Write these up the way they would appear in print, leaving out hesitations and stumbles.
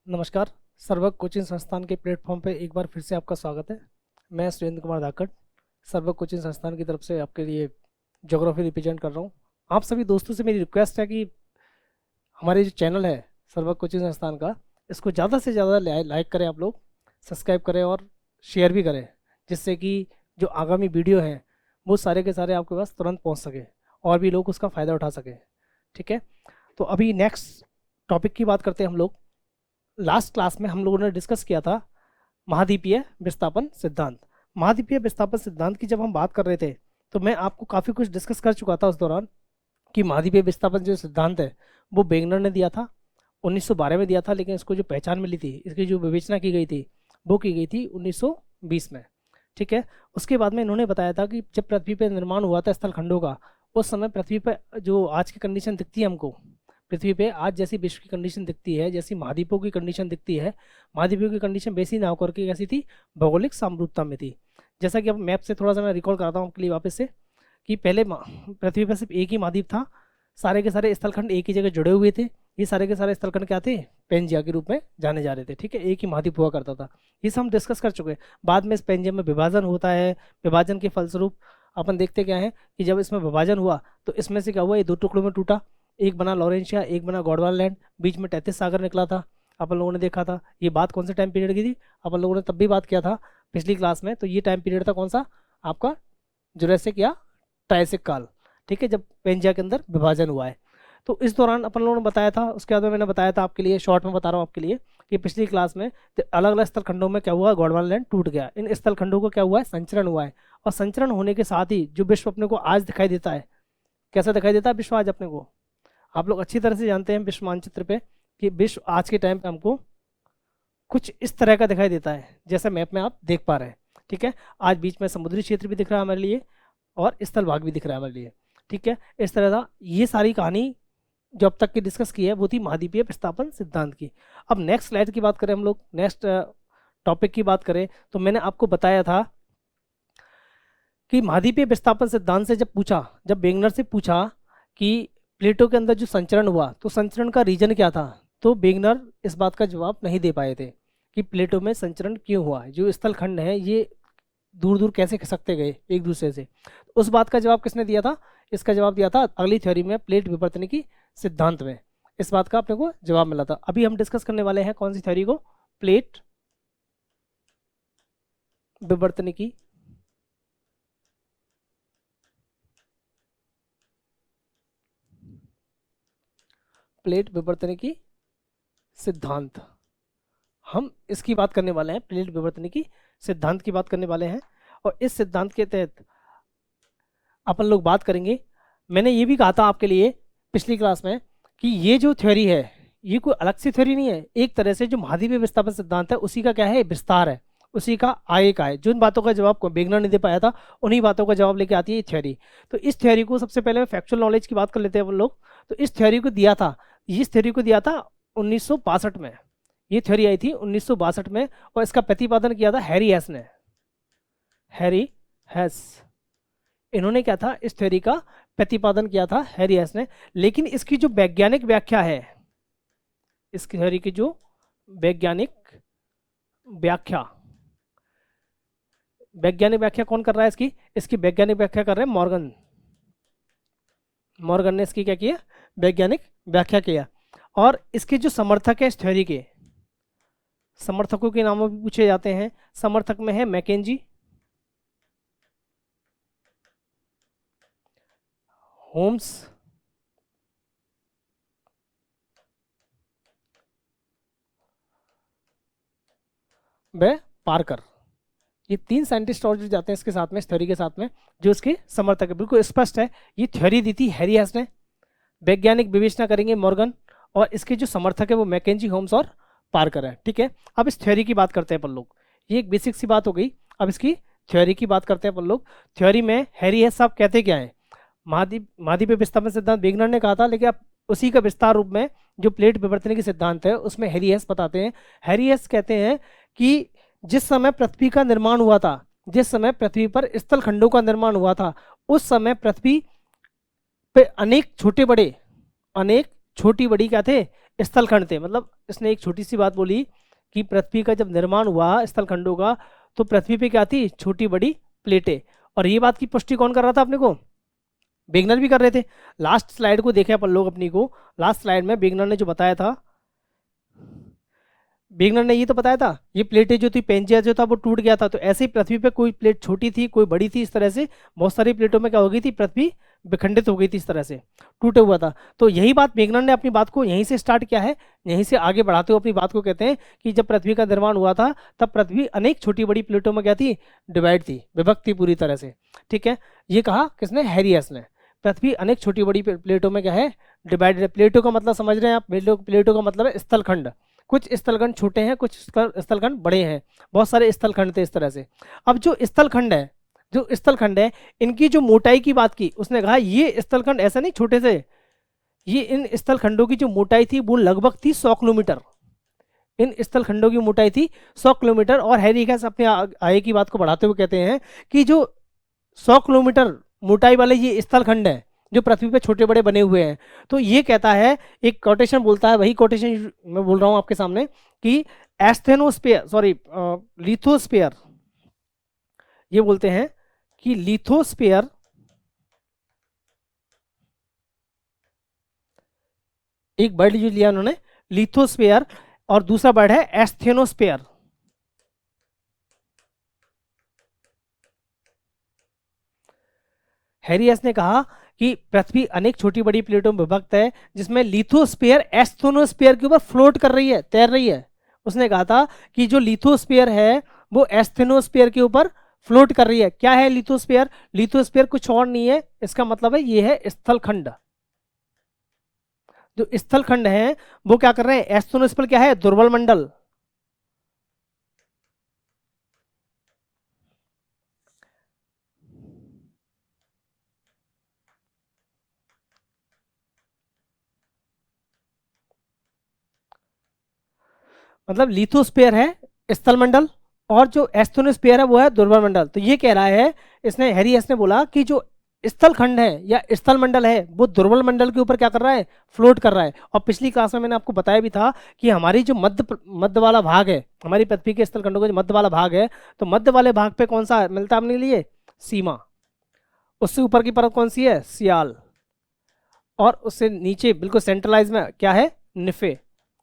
नमस्कार। सर्वक कोचिंग संस्थान के प्लेटफॉर्म पे एक बार फिर से आपका स्वागत है। मैं सुरेंद्र कुमार धाकड़ सर्वक कोचिंग संस्थान की तरफ से आपके लिए ज्योग्राफी रिप्रेजेंट कर रहा हूँ। आप सभी दोस्तों से मेरी रिक्वेस्ट है कि हमारे जो चैनल है सर्वक कोचिंग संस्थान का, इसको ज़्यादा से ज़्यादा लाइक करें, आप लोग सब्सक्राइब करें और शेयर भी करें, जिससे कि जो आगामी वीडियो हैं वो सारे के सारे आपके पास तुरंत पहुँच सके और भी लोग उसका फ़ायदा उठा सकें। ठीक है, तो अभी नेक्स्ट टॉपिक की बात करते हैं हम लोग। लास्ट क्लास में हम लोगों ने डिस्कस किया था महाद्वीपीय विस्थापन सिद्धांत। महाद्वीपीय विस्थापन सिद्धांत की जब हम बात कर रहे थे तो मैं आपको काफ़ी कुछ डिस्कस कर चुका था उस दौरान कि महाद्वीपीय विस्थापन जो सिद्धांत है वो वेगनर ने दिया था, 1912 में दिया था, लेकिन इसको जो पहचान मिली थी, इसकी जो विवेचना की गई थी वो की गई थी 1920 में। ठीक है, उसके बाद में इन्होंने बताया था कि जब पृथ्वी पर निर्माण हुआ था स्थल खंडों का, उस समय पृथ्वी पर जो आज की कंडीशन दिखती है हमको, पृथ्वी पे आज जैसी विश्व की कंडीशन दिखती है, जैसी महाद्वीपों की कंडीशन दिखती है, महाद्वीपों की कंडीशन वैसी ना होकर के कैसी थी, भौगोलिक समरूपता में थी। जैसा कि अब मैप से थोड़ा सा मैं रिकॉल कराता हूँ आपके लिए वापस से कि पहले पृथ्वी पर सिर्फ एक ही महाद्वीप था, सारे के सारे स्थलखंड एक ही जगह जुड़े हुए थे। ये सारे के सारे स्थलखंड क्या थे, पेंजिया के रूप में जाने जा रहे थे। ठीक है, एक ही महाद्वीप हुआ करता था। ये सब हम डिस्कस कर चुके हैं। बाद में इस पेंजिया में विभाजन होता है, विभाजन के फलस्वरूप अपन देखते क्या है कि जब इसमें विभाजन हुआ तो इसमें से क्या हुआ, ये दो टुकड़ों में टूटा, एक बना लॉरेंशिया, एक बना गॉडवान लैंड, बीच में तैतीस सागर निकला था। अपन लोगों ने देखा था। ये बात कौन से टाइम पीरियड की थी, अपन लोगों ने तब भी बात किया था पिछली क्लास में। तो ये टाइम पीरियड था कौन सा, आपका जुरासिक या ट्रायसिक काल। ठीक है, जब पेंजिया के अंदर विभाजन हुआ है। तो इस दौरान अपन लोगों ने बताया था, उसके बाद में मैंने बताया था आपके लिए, शॉर्ट में बता रहा हूँ आपके लिए, कि पिछली क्लास में अलग अलग स्थल खंडों में क्या हुआ, गॉडवान लैंड टूट गया। इन स्थल खंडों को क्या हुआ है, संचरण हुआ है। और संचरण होने के साथ ही जो विश्व अपने को आज दिखाई देता है, कैसा दिखाई देता है विश्व आज अपने को, आप लोग अच्छी तरह से जानते हैं विश्व मानचित्र पे कि विश्व आज के टाइम पे हमको कुछ इस तरह का दिखाई देता है जैसा मैप में आप देख पा रहे हैं। ठीक है, आज बीच में समुद्री क्षेत्र भी दिख रहा है हमारे लिए और स्थल भाग भी दिख रहा है हमारे लिए। ठीक है, इस तरह का ये सारी कहानी जो अब तक की डिस्कस की है वो थी महाद्वीपीय विस्थापन सिद्धांत की। अब नेक्स्ट स्लाइड की बात करें हम लोग, नेक्स्ट टॉपिक की बात करें, तो मैंने आपको बताया था कि महाद्वीपीय विस्थापन सिद्धांत से जब वेगनर से पूछा कि प्लेटो के अंदर जो संचरण हुआ तो संचरण का रीजन क्या था, तो वेगनर इस बात का जवाब नहीं दे पाए थे कि प्लेटो में संचरण क्यों हुआ, जो स्थल खंड है ये दूर दूर कैसे खिसकते गए एक दूसरे से। उस बात का जवाब किसने दिया था, इसका जवाब दिया था अगली थ्योरी में, प्लेट विवर्तनिकी सिद्धांत में। इस बात का अपने को जवाब मिला था। अभी हम डिस्कस करने वाले हैं कौन सी थ्योरी को, प्लेट विवर्तनिकी प्लेट विवर्तनिकी सिद्धांत। हम इसकी बात करने वाले हैं, प्लेट विवर्तनिकी सिद्धांत की बात करने वाले हैं। और इस सिद्धांत के तहत अपन लोग बात करेंगे। मैंने ये भी कहा था आपके लिए पिछली क्लास में कि ये जो थ्योरी है ये कोई अलग सी थ्योरी नहीं है, एक तरह से जो महाद्वीपीय विस्थापन सिद्धांत है उसी का क्या है, विस्तार है, उसी का आगे का है। जिन बातों का जवाब वेगनर नहीं दे पाया था उन्हीं बातों का जवाब लेके आती है ये थ्योरी। तो इस थ्योरी को सबसे पहले फैक्चुअल नॉलेज की बात कर लेते हैं अपन लोग। तो इस थ्योरी को दिया था 1962 में। ये थ्योरी आई थी 1962 में और इसका प्रतिपादन किया था हैरी हेस ने। हैरी हेस, इन्होंने क्या था, इस थ्योरी का प्रतिपादन किया था हैरी हेस ने। लेकिन इसकी जो वैज्ञानिक व्याख्या है, इस थ्योरी की जो वैज्ञानिक व्याख्या कौन कर रहा है इसकी वैज्ञानिक व्याख्या कर रहे हैं मॉर्गन ने इसकी क्या किया, वैज्ञानिक व्याख्या किया। और इसके जो समर्थक है, इस थ्योरी के समर्थकों के नाम भी पूछे जाते हैं। समर्थक में है मैकेंजी, होम्स, व पार्कर। ये तीन साइंटिस्ट और जुड़ जाते हैं इसके साथ में, इस थ्योरी के साथ में, जो इसके समर्थक है। बिल्कुल स्पष्ट है, ये थ्योरी दी थी हैरी हेस ने, वैज्ञानिक विवेचना करेंगे मॉर्गन, और इसके जो समर्थक है वो मैकेंजी, होम्स और पार्कर है। ठीक है, अब इस थ्योरी की बात करते हैं अपन लोग। ये एक बेसिक सी बात हो गई। अब इसकी थ्योरी की बात करते हैं अपन लोग। थ्योरी में हैरी हेस साहब कहते क्या है, महाद्वीपीय विस्थापन सिद्धांत वेगनर ने कहा था, लेकिन अब उसी का विस्तार रूप में जो प्लेट विवर्तनिकी सिद्धांत है उसमें हैरी हेस बताते हैं। हैरी हेस कहते हैं कि जिस समय पृथ्वी का निर्माण हुआ था, जिस समय पृथ्वी पर स्थल खंडों का निर्माण हुआ था, उस समय पृथ्वी पे अनेक छोटी बड़ी क्या थे, स्थलखंड थे। मतलब इसने एक छोटी सी बात बोली कि पृथ्वी का जब निर्माण हुआ स्थलखंडों का, तो पृथ्वी पे क्या थी, छोटी बड़ी प्लेटें। और ये बात की पुष्टि कौन कर रहा था अपने को, वेगनर भी कर रहे थे। लास्ट स्लाइड को देखें अपन लोग अपनी को, लास्ट स्लाइड में वेगनर ने जो बताया था, वेगनर ने ये तो बताया था ये प्लेटें जो थी, पेंजिया जो था वो टूट गया था। तो ऐसे ही पृथ्वी पे कोई प्लेट छोटी थी कोई बड़ी थी, इस तरह से बहुत सारी प्लेटों में क्या हो गई थी, पृथ्वी विखंडित हो गई थी, इस तरह से टूटे हुआ था। तो यही बात वेगनर ने अपनी बात को यहीं से स्टार्ट किया है, यहीं से आगे बढ़ाते हुए अपनी बात को कहते हैं कि जब पृथ्वी का निर्माण हुआ था तब पृथ्वी अनेक छोटी बड़ी प्लेटों में क्या थी, डिवाइड थी, विभक्त थी पूरी तरह से। ठीक है, ये कहा किसने, हैरियस ने। पृथ्वी अनेक छोटी बड़ी प्लेटों में क्या है, डिवाइडेड है। प्लेटों का मतलब समझ रहे हैं आप, प्लेटों का मतलब है स्थलखंड। कुछ स्थलखंड छोटे हैं, कुछ स्थलखंड बड़े हैं, बहुत सारे स्थलखंड थे इस तरह से। अब जो स्थलखंड है इनकी जो मोटाई की बात की, उसने कहा ये स्थलखंड ऐसा नहीं छोटे से, ये इन स्थलखंडों की जो मोटाई थी वो लगभग थी 100 किलोमीटर। इन स्थलखंडों की मोटाई थी 100 किलोमीटर। और हैरी गैस अपने आगे की बात को बढ़ाते हुए कहते हैं कि जो 100 किलोमीटर मोटाई वाले ये स्थलखंड है जो पृथ्वी पे छोटे बड़े बने हुए हैं, तो ये कहता है, एक कोटेशन बोलता है, वही कोटेशन मैं बोल रहा हूं आपके सामने कि एस्थेनोस्फीयर, सॉरी लिथोस्फीयर, ये बोलते हैं कि लिथोस्फीयर एक वर्ड जो लिया उन्होंने लिथोस्फीयर, और दूसरा वर्ड है एस्थेनोस्फीयर। हैरियस ने कहा कि पृथ्वी अनेक छोटी बड़ी प्लेटों में विभक्त है, जिसमें लिथोस्फीयर एस्थेनोस्फीयर के ऊपर फ्लोट कर रही है, तैर रही है। उसने कहा था कि जो लिथोस्फीयर है वो एस्थेनोस्फीयर के ऊपर फ्लोट कर रही है। क्या है लिथोस्फीयर, लिथोस्फीयर कुछ और नहीं है, इसका मतलब है ये है स्थलखंड। जो स्थलखंड है वो क्या कर रहे हैं, एस्थेनोस्फीयर क्या है, दुर्बल मंडल। मतलब लिथोस्फीयर है स्थल मंडल, और जो एस्थेनोस्फीयर है वो है दुर्बल मंडल। तो ये कह रहा है, इसने हैरियस ने बोला कि जो स्थल खंड है या स्थल मंडल है वो दुर्बल मंडल के ऊपर क्या कर रहा है, फ्लोट कर रहा है। और पिछली क्लास में मैंने आपको बताया भी था कि हमारी जो मध्य वाला भाग है, हमारी पृथ्वी के स्थल खंडों का जो मध्य वाला भाग है, तो मध्य वाले भाग पे कौन सा मिलता है अपने लिए, सीमा। उससे ऊपर की परत कौन सी है, सियाल। और उससे नीचे बिल्कुल सेंट्रलाइज में क्या है, निफे।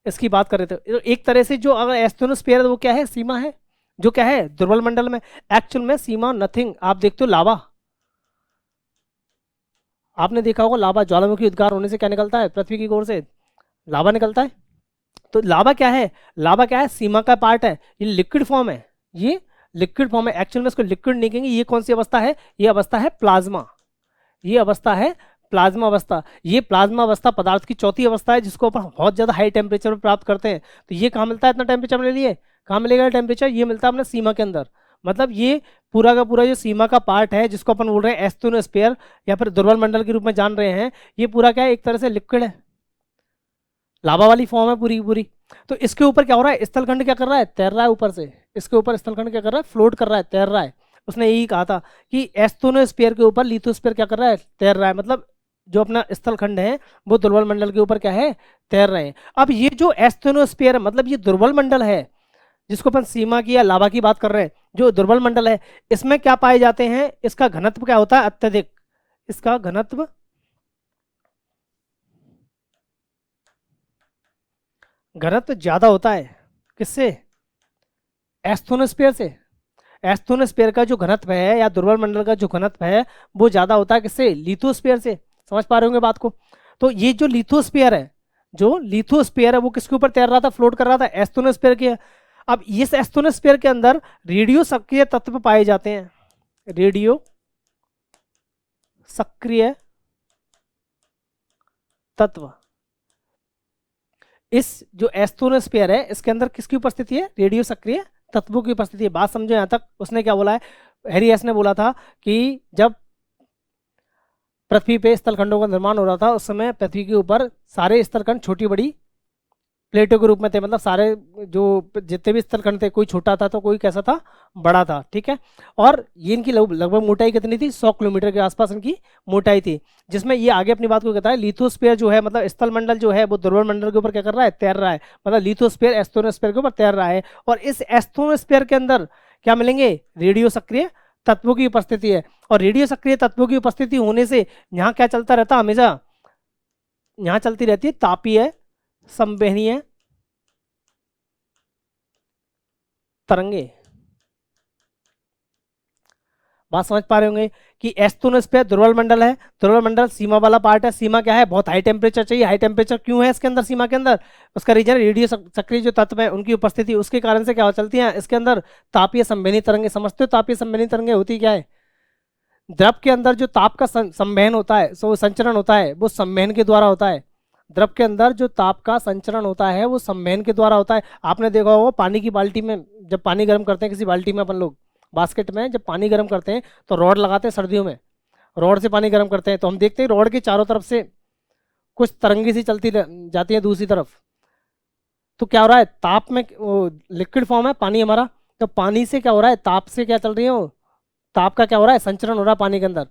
इसकी बात कर रहे थे। तो एक तरह से जो अगर एस्थेनोस्फीयर है वो क्या है, सीमा है, जो क्या है, दुर्बल मंडल में। एक्चुअल में सीमा नथिंग, आप देखते हो लावा, आपने देखा होगा लावा, ज्वालामुखी उद्गार होने से क्या निकलता है, पृथ्वी की कोर से लावा निकलता है। तो लावा क्या है, लावा क्या है, सीमा का पार्ट है, ये लिक्विड फॉर्म है, ये लिक्विड फॉर्म है। एक्चुअल में इसको लिक्विड नहीं कहेंगे, ये कौन सी अवस्था है, ये अवस्था है प्लाज्मा, ये अवस्था है प्लाज्मा अवस्था। ये प्लाज्मा अवस्था पदार्थ की चौथी अवस्था है जिसको अपन बहुत ज्यादा हाई टेम्परेचर पर प्राप्त करते हैं। तो ये कहाँ मिलता है इतना टेम्परेचर मेरे लिए, कहाँ मिलेगा टेम्परेचर, ये मिलता है अपने सीमा के अंदर। मतलब ये पूरा का पूरा जो सीमा का पार्ट है जिसको अपन बोल रहे हैं एस्थेनोस्फीयर या फिर दुर्बल मंडल के रूप में जान रहे हैं, ये पूरा क्या है, एक तरह से लिक्विड है, लावा वाली फॉर्म है पूरी की पूरी। तो इसके ऊपर क्या हो रहा है, स्थलखंड क्या कर रहा है, तैर रहा है ऊपर से, इसके ऊपर स्थलखंड क्या कर रहा है, फ्लोट कर रहा है, तैर रहा है। उसने यही कहा था कि एस्थेनोस्फीयर के ऊपर लिथोस्फीयर क्या कर रहा है, तैर रहा है। मतलब जो अपना स्थलखंड है वो दुर्बल मंडल के ऊपर क्या है, तैर रहे हैं। अब ये जो एस्थेनोस्फीयर है, मतलब ये दुर्बल मंडल है जिसको अपन सीमा की या लावा की बात कर रहे हैं, जो दुर्बल मंडल है, इसमें क्या पाए जाते हैं, इसका घनत्व क्या होता है, अत्यधिक। इसका घनत्व घनत्व ज्यादा होता है, किससे, एस्थेनोस्फीयर से। एस्थेनोस्फीयर का जो घनत्व है या दुर्बल मंडल का जो घनत्व है वो ज्यादा होता है किससे, लिथोस्फीयर से। समझ पा रहे होंगे बात को। तो ये जो लिथोस्फीयर है, जो लिथोस्फीयर है वो किसके ऊपर तैर रहा था, फ्लोट कर रहा था, एस्थेनोस्फीयर के। अब इस एस्थेनोस्फीयर के अंदर रेडियो सक्रिय तत्व पाए जाते हैं, रेडियो सक्रिय तत्व। इस जो एस्थेनोस्फीयर है इसके अंदर किसकी उपस्थिति है, रेडियो सक्रिय तत्वों की उपस्थिति है। बात समझो यहां तक। उसने क्या बोला है, हैरियस ने बोला था कि जब पृथ्वी पे स्थलखंडों का निर्माण हो रहा था उस समय पृथ्वी के ऊपर सारे स्थलखंड छोटी बड़ी प्लेटों के रूप में थे, मतलब सारे जो जितने भी स्थलखंड थे, कोई छोटा था तो कोई कैसा था, बड़ा था, ठीक है। और ये इनकी लगभग मोटाई कितनी थी, 100 किलोमीटर के आसपास इनकी मोटाई थी। जिसमें ये आगे अपनी बात को कहता है, लिथोस्फीयर जो है मतलब स्थल मंडल जो है वो ध्रुव मंडल के ऊपर क्या कर रहा है, तैर रहा है। मतलब लिथोस्फीयर एस्ट्रोनोस्फीयर के ऊपर तैर रहा है, और इस एस्ट्रोनोस्फीयर के अंदर क्या मिलेंगे, रेडियो सक्रिय तत्वों की उपस्थिति है। और रेडियो सक्रिय तत्वों की उपस्थिति होने से यहाँ क्या चलता रहता हमेशा, यहाँ चलती रहती है तापीय संवहनीय तरंगे। बात समझ पा रहे होंगे कि एस्ट्रोनोस्फीयर ध्रुव मंडल है, ध्रुव मंडल सीमा वाला पार्ट है। सीमा क्या है, बहुत हाई टेम्परेचर चाहिए। हाई टेम्परेचर क्यों है इसके अंदर, सीमा के अंदर, उसका रीजन रेडियो सक्रिय जो तत्व है उनकी उपस्थिति, उसके कारण से क्या हो चलती है इसके अंदर, तापीय संवहनी तरंगे। समझते हो तापीय संवहनी तरंगे होती क्या है, द्रव के अंदर जो ताप का संवहन होता है, सो संचरण होता है, वो संवहन के द्वारा होता है। द्रव के अंदर जो ताप का संचरण होता है वो संवहन के द्वारा होता है। आपने देखा होगा पानी की बाल्टी में जब पानी गर्म करते हैं, किसी बाल्टी में अपन लोग बास्केट में जब पानी गर्म करते हैं तो रॉड लगाते हैं, सर्दियों में रॉड से पानी गर्म करते हैं, तो हम देखते हैं रॉड के चारों तरफ से कुछ तरंगी सी चलती जाती है दूसरी तरफ। तो क्या हो रहा है, ताप में लिक्विड फॉर्म है पानी हमारा, तो पानी से क्या हो रहा है, ताप से क्या चल रही है, ताप का क्या हो रहा है, संचरण हो रहा है पानी के अंदर।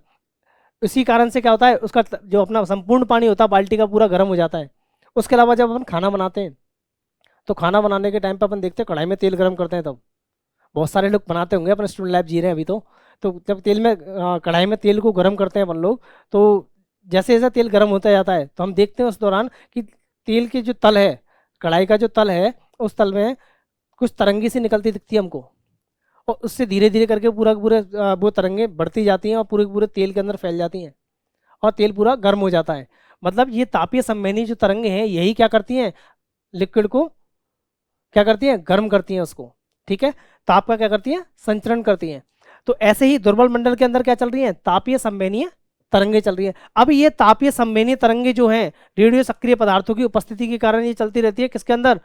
इसी कारण से क्या होता है, उसका जो अपना संपूर्ण पानी होता है बाल्टी का पूरा गर्म हो जाता है। उसके अलावा जब अपन खाना बनाते हैं तो खाना बनाने के टाइम पे अपन देखते हैं कढ़ाई में तेल गर्म करते हैं, तब बहुत सारे लोग बनाते होंगे, अपने स्टूडेंट लाइफ जी रहे हैं अभी तो जब तेल में कढ़ाई में तेल को गर्म करते हैं अपन लोग, तो जैसे जैसे तेल गर्म होता जाता है तो हम देखते हैं उस दौरान कि तेल की जो तल है, कढ़ाई का जो तल है, उस तल में कुछ तरंगी सी निकलती दिखती है हमको, और उससे धीरे धीरे करके पूरा पूरे वो तरंगे बढ़ती जाती हैं और पूरे पूरे तेल के अंदर फैल जाती हैं और तेल पूरा गर्म हो जाता है। मतलब ये तापीय संवहनी जो तरंगे हैं यही क्या करती हैं, लिक्विड को क्या करती हैं, गर्म करती हैं उसको, ठीक है। ताप का क्या करती हैं, संचरण करती हैं। तो ऐसे ही दुर्बल मंडल के अंदर क्या चल रही है, तापीय संवहनीय तरंगे चल रही है। अब ये तापीय संवहनीय तरंगे जो हैं रेडियो सक्रिय पदार्थों की उपस्थिति के कारण ये चलती रहती है, किसके अंदर,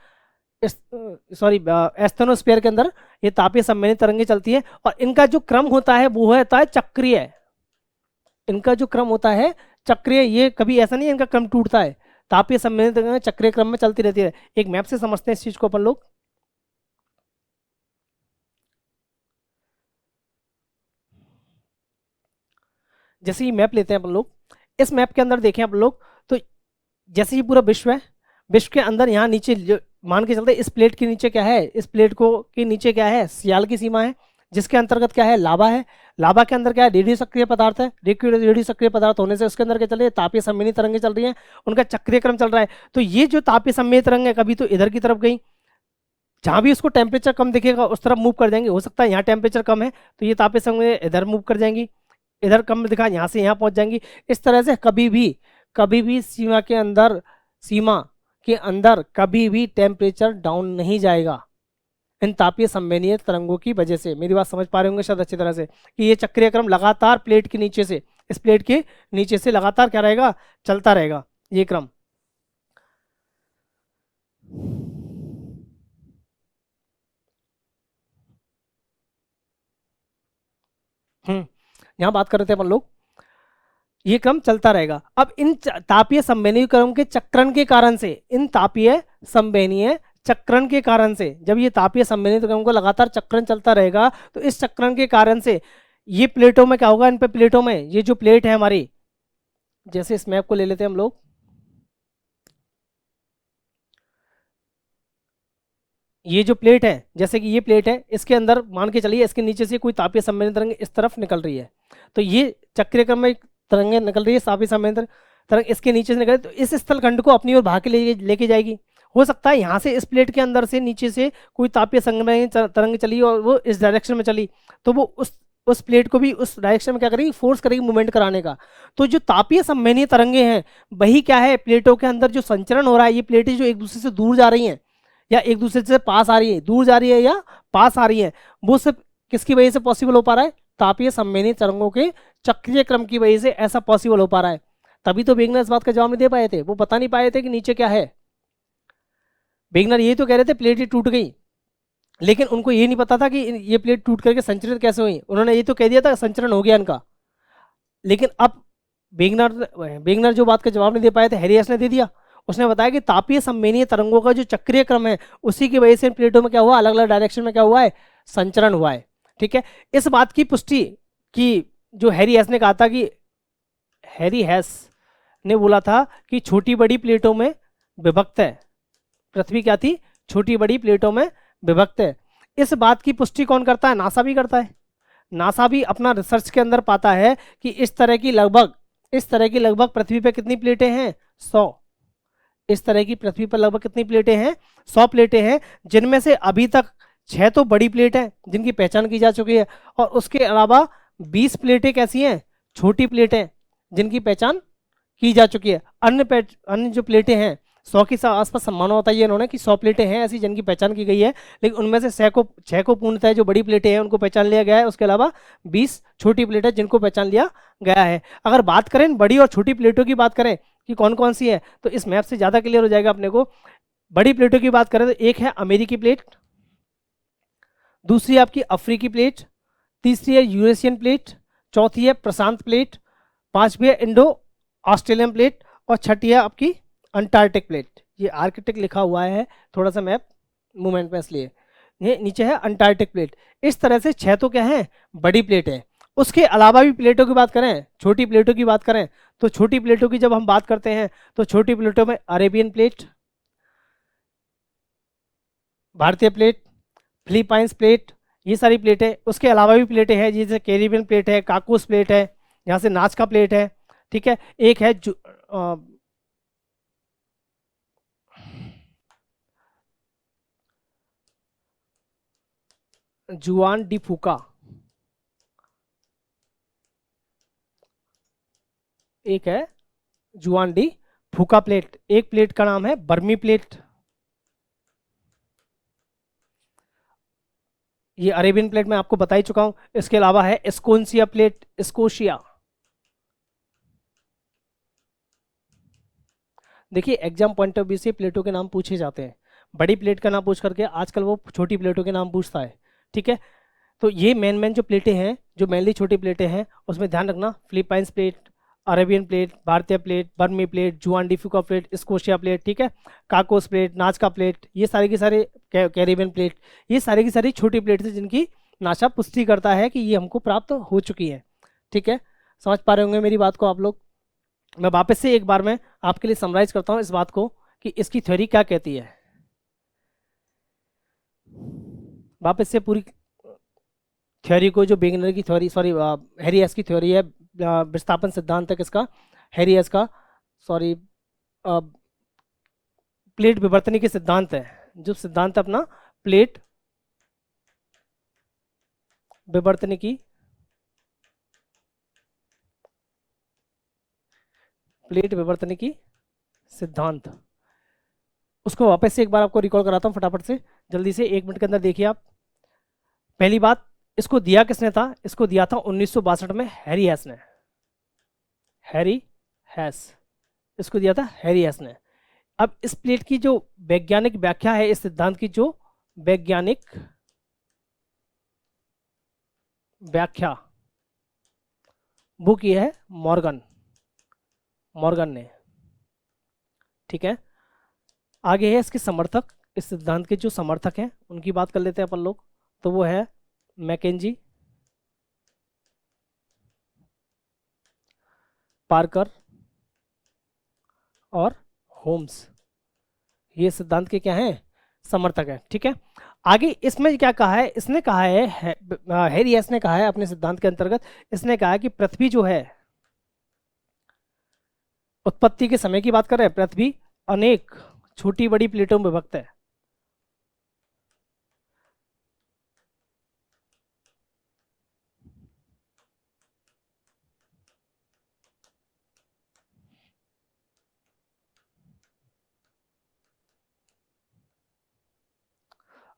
सॉरी एस्थेनोस्फीयर के अंदर ये तापीय संवहनी तरंगे चलती है। और इनका जो क्रम होता है वो होता है चक्रीय, इनका जो क्रम होता है चक्रीय, ये कभी ऐसा नहीं है इनका क्रम टूटता है। तापीय संवहनी तरंगे चक्रीय क्रम में चलती रहती है। एक मैप से समझते हैं इस चीज को अपन लोग। जैसे ये मैप लेते हैं अपन लोग, इस मैप के अंदर देखें अपन लोग, तो जैसे ये पूरा विश्व है, विश्व के अंदर यहाँ नीचे मान के चलते इस प्लेट के नीचे क्या है, इस प्लेट को के नीचे क्या है, सियाल की सीमा है, जिसके अंतर्गत क्या है, लावा है। लावा के अंदर क्या है, रेडियो सक्रिय पदार्थ है। रेडियो सक्रिय पदार्थ होने से उसके अंदर क्या चल रही है, तापीय संवहनी तरंगे चल रही हैं, उनका चक्रीय क्रम चल रहा है। तो ये जो तापीय संवहनी तरंग है कभी तो इधर की तरफ गई, जहां भी उसको टेम्परेचर कम दिखेगा उस तरफ मूव कर जाएंगे। हो सकता है यहाँ टेम्परेचर कम है तो ये तापीय संवहनी इधर मूव कर जाएंगी, इधर कम दिखा यहाँ से यहाँ पहुंच जाएंगी। इस तरह से कभी भी सीमा के अंदर कभी भी टेम्परेचर डाउन नहीं जाएगा इन तापीय संवहनीय तरंगों की वजह से। मेरी बात समझ पा रहे होंगे शायद अच्छी तरह से कि ये चक्रीय क्रम लगातार प्लेट के नीचे से, इस प्लेट के नीचे से लगातार क्या रहेगा, चलता रहेगा ये क्रम। यहाँ बात कर रहे थे अपन लोग, ये क्रम चलता रहेगा। अब इन तापीय संवहनीय क्रम के चक्रण के कारण से, इन तापीय संवहनीय चक्रण के कारण से, जब ये तापीय संवहनीय क्रम को लगातार चक्रण चलता रहेगा तो इस चक्रण के कारण से ये प्लेटों में क्या होगा, इन पे प्लेटों में ये जो प्लेट है हमारी, जैसे इस मैप को ले लेते हैं हम लोग, ये जो प्लेट है, जैसे कि ये प्लेट है, इसके अंदर मान के चलिए इसके नीचे से कोई तापीय संवहनी तरंग इस तरफ निकल रही है, तो ये चक्रीय क्रम में तरंगें निकल रही है, तापीय संवहनी तरंग इसके नीचे से निकल, तो इस स्थल खंड को अपनी ओर भाग के लेके जाएगी। हो सकता है यहाँ से इस प्लेट के अंदर से नीचे से कोई तापीय संवहनी तरंग चली और वो इस डायरेक्शन में चली, तो वो उस प्लेट को भी उस डायरेक्शन में क्या करेगी, फोर्स करेगी मूवमेंट कराने का। तो जो तापीय संवहनीय तरंगे हैं वही क्या है, प्लेटों के अंदर जो संचरण हो रहा है, ये प्लेटें जो एक दूसरे से दूर जा रही हैं या एक दूसरे से पास आ रही है, दूर जा रही है या पास आ रही है, वो सब किसकी वजह से पॉसिबल हो पा रहा है, तापीय संवहनी तरंगों के चक्रीय क्रम की वजह से ऐसा पॉसिबल हो पा रहा है। तभी तो वेगनर इस बात का जवाब नहीं दे पाए थे, वो बता नहीं पाए थे कि नीचे क्या है। वेगनर ये तो कह रहे थे प्लेट ही टूट गई, लेकिन उनको ये नहीं पता था कि ये प्लेट टूट करके संचरित कैसे हुई। उन्होंने ये तो कह दिया था संचरण हो गया इनका, लेकिन अब वेगनर जो बात का जवाब नहीं दे पाए थे, हैरियस ने दे दिया। उसने बताया कि तापीय संवेदनीय तरंगों का जो चक्रीय क्रम है उसी की वजह से इन प्लेटों में क्या हुआ, अलग अलग डायरेक्शन में क्या हुआ है, संचरण हुआ है। ठीक है, इस बात की पुष्टि की जो हैरी हेस ने कहा था कि हैरी हेस ने बोला था कि छोटी बड़ी प्लेटों में विभक्त है, पृथ्वी क्या थी, छोटी बड़ी प्लेटों में विभक्त है। इस बात की पुष्टि कौन करता है, नासा भी करता है। नासा भी अपना रिसर्च के अंदर पाता है कि इस तरह की लगभग पृथ्वी पे कितनी प्लेटें हैं, 100। इस तरह की पृथ्वी पर लगभग कितनी प्लेटें हैं, 100 प्लेटें हैं, जिनमें से अभी तक 6 तो बड़ी प्लेट हैं जिनकी पहचान की जा चुकी है, और उसके अलावा 20 प्लेटें कैसी हैं, छोटी प्लेटें जिनकी पहचान की जा चुकी है। अन्य जो प्लेटें हैं 100 के आसपास सम्माना बताइए इन्होंने कि 100 प्लेटें हैं ऐसी जिनकी पहचान की गई है, लेकिन उनमें से 6 को पूर्णतः जो बड़ी प्लेटें हैं उनको पहचान लिया गया है, उसके अलावा 20 छोटी प्लेटें जिनको पहचान लिया गया है। अगर बात करें बड़ी और छोटी प्लेटों की बात करें कि कौन कौन सी है, तो इस मैप से ज़्यादा क्लियर हो जाएगा अपने को। बड़ी प्लेटों की बात करें तो एक है अमेरिकी प्लेट, दूसरी आपकी अफ्रीकी प्लेट, तीसरी है यूरेशियन प्लेट, चौथी है प्रशांत प्लेट, पांचवी है इंडो ऑस्ट्रेलियन प्लेट, और छठी है आपकी अंटार्कटिक प्लेट। ये आर्कटिक लिखा हुआ है थोड़ा सा मैप मूवमेंट में, इसलिए ये नीचे है अंटार्कटिक प्लेट। इस तरह से 6 तो क्या है, बड़ी प्लेट है। उसके अलावा भी प्लेटों की बात करें, छोटी प्लेटों की बात करें, तो छोटी प्लेटों की जब हम बात करते हैं तो छोटी प्लेटों में अरेबियन प्लेट, भारतीय प्लेट, फिलीपाइंस प्लेट, ये सारी प्लेटें। उसके अलावा भी प्लेटें हैं जैसे कैरिबियन प्लेट है, काकोस प्लेट है, यहाँ से नाजका प्लेट है। ठीक है, एक है जुआन डी फूका, एक है जुआन डी फूका प्लेट, एक प्लेट का नाम है बर्मी प्लेट। ये अरेबियन प्लेट मैं आपको बता ही चुका हूं। इसके अलावा है एस्कोन्सिया प्लेट, स्कोशिया। देखिए एग्जाम पॉइंट ऑफ व्यू से प्लेटों के नाम पूछे जाते हैं, बड़ी प्लेट का नाम पूछ करके आजकल वो छोटी प्लेटों के नाम पूछता है। ठीक है, तो ये मेन जो प्लेटें हैं, जो मेनली छोटी प्लेटें हैं, उसमें ध्यान रखना, फिलीपाइंस प्लेट, अरेबियन प्लेट, भारतीय प्लेट, बर्मी प्लेट, जुआन डी फूका प्लेट, स्कोशिया प्लेट, ठीक है, काकोस प्लेट, नाजका प्लेट, ये सारे के सारे कैरिबियन प्लेट, ये सारी की सारी छोटी प्लेट है जिनकी नासा पुष्टि करता है कि ये हमको प्राप्त हो चुकी है। ठीक है, समझ पा रहे होंगे मेरी बात को आप लोग। मैं वापस से एक बार मैं आपके लिए समराइज करता हूँ इस बात को कि इसकी थ्योरी क्या कहती है। वापस से पूरी थ्योरी को, जो बिगिनर की थ्योरी, सॉरी हैरी हेस की थ्योरी है, विस्थापन सिद्धांत है किसका, हैरी हेस का, सॉरी प्लेट विवर्तनी के सिद्धांत है, जो सिद्धांत है अपना प्लेट विवर्तनी की, प्लेट विवर्तनी की सिद्धांत, उसको वापस से एक बार आपको रिकॉल कराता हूँ फटाफट से, जल्दी से 1 मिनट के अंदर देखिए आप। पहली बात, इसको दिया किसने था, इसको दिया था 1962 में हैरी हेस ने, हैरी हेस, इसको दिया था हैरी हेस ने। अब इस प्लेट की जो वैज्ञानिक व्याख्या है, इस सिद्धांत की जो वैज्ञानिक व्याख्या, वो की है मॉर्गन ने। ठीक है, आगे है इसके समर्थक, इस सिद्धांत के जो समर्थक हैं उनकी बात कर लेते हैं अपन लोग, तो वो है मैकेंजी, पार्कर और होम्स, ये सिद्धांत के क्या हैं, समर्थक है। ठीक है, आगे इसमें क्या कहा है, इसने कहा है हैरी हेस ने कहा है अपने सिद्धांत के अंतर्गत, इसने कहा है कि पृथ्वी जो है, उत्पत्ति के समय की बात कर रहे हैं, पृथ्वी अनेक छोटी बड़ी प्लेटों में विभक्त है।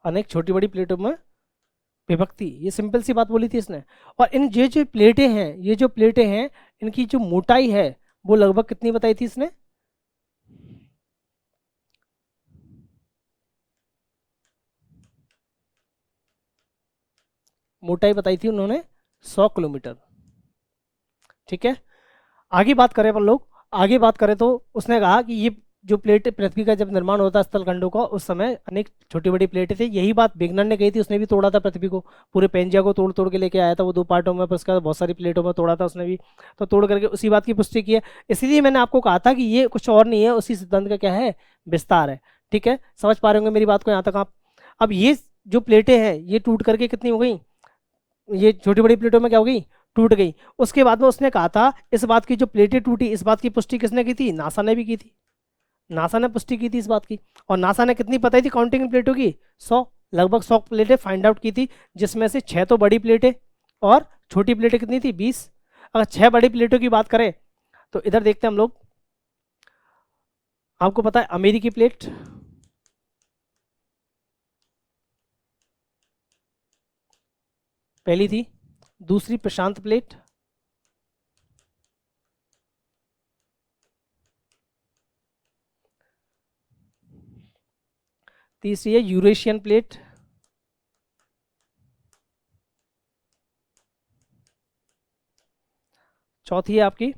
अनेक छोटी बड़ी प्लेटों में विभक्ति, ये सिंपल सी बात बोली थी इसने। और इन ये जो प्लेटें हैं, ये जो प्लेटें हैं, इनकी जो मोटाई है वो लगभग कितनी बताई थी इसने, मोटाई बताई थी उन्होंने 100 किलोमीटर। ठीक है, आगे बात करें अपन लोग, आगे बात करें तो उसने कहा कि ये जो प्लेट पृथ्वी का जब निर्माण होता स्थल खंडों का, उस समय अनेक छोटी बड़ी प्लेटें थी। यही बात वेगनर ने कही थी, उसने भी तोड़ा था पृथ्वी को, पूरे पेंजिया को तोड़ तोड़ के लेके आया था वो 2 पार्टों में, पर उसके बाद बहुत सारी प्लेटों में तोड़ा था उसने भी, तो तोड़ करके उसी बात की पुष्टि की है। इसलिए मैंने आपको कहा था कि ये कुछ और नहीं है, उसी सिद्धांत का क्या है, विस्तार है। ठीक है, समझ पा रहे होंगे मेरी बात को यहाँ तक आप। अब ये जो प्लेटें हैं ये टूट करके कितनी हो गई, ये छोटी बड़ी प्लेटों में क्या हो गई, टूट गई। उसके बाद में उसने कहा था इस बात की जो प्लेटें टूटी, इस बात की पुष्टि किसने की थी, नासा ने भी की थी। नासा ने पुष्टि की थी इस बात की। और नासा ने कितनी बताई थी काउंटिंग प्लेटों की, 100, लगभग 100 प्लेटें फाइंड आउट की थी, जिसमें से 6 तो बड़ी प्लेटें और छोटी प्लेटें कितनी थी, 20। अगर 6 बड़ी प्लेटों की बात करें तो इधर देखते हैं हम लोग, आपको पता है अमेरिकी प्लेट, पहली थी, दूसरी प्रशांत प्लेट, तीसरी है यूरेशियन प्लेट, चौथी है आपकी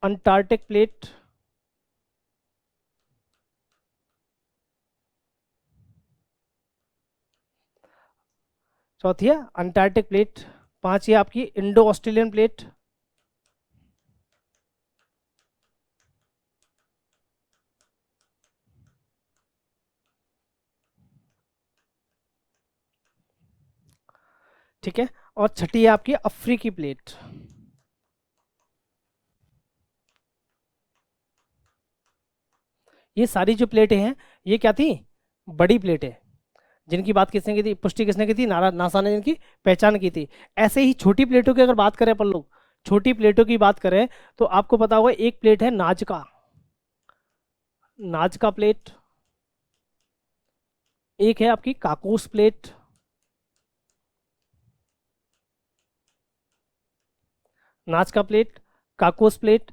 अंटार्कटिक प्लेट, चौथी है अंटार्कटिक प्लेट, पांचवी है आपकी इंडो ऑस्ट्रेलियन प्लेट, ठीक है, और छठी है आपकी अफ्रीकी प्लेट। ये सारी जो प्लेटें हैं ये क्या थी, बड़ी प्लेटें, जिनकी बात किसने की थी, पुष्टि किसने की थी, नासा ने जिनकी पहचान की थी। ऐसे ही छोटी प्लेटों की अगर बात करें अपन लोग, छोटी प्लेटों की बात करें तो आपको पता होगा एक प्लेट है नाजका, नाजका प्लेट, एक है आपकी काकोस प्लेट, नाजका प्लेट, काकोस प्लेट,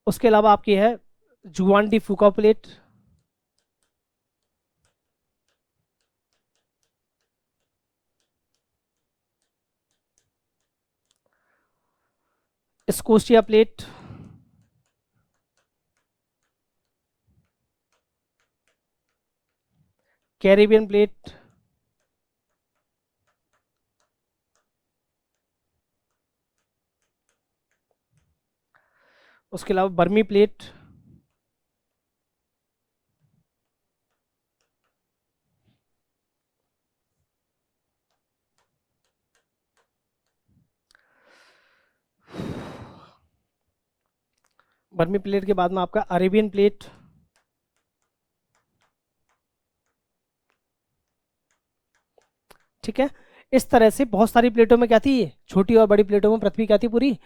उसके अलावा आपकी है जुआन डी फूका plate, Scotia plate, Caribbean plate, उसके अलावा बर्मी प्लेट, बर्मी प्लेट के बाद में आपका अरेबियन प्लेट, ठीक है। इस तरह से बहुत सारी प्लेटों में क्या थी, छोटी और बड़ी प्लेटों में पृथ्वी क्या थी, पूरी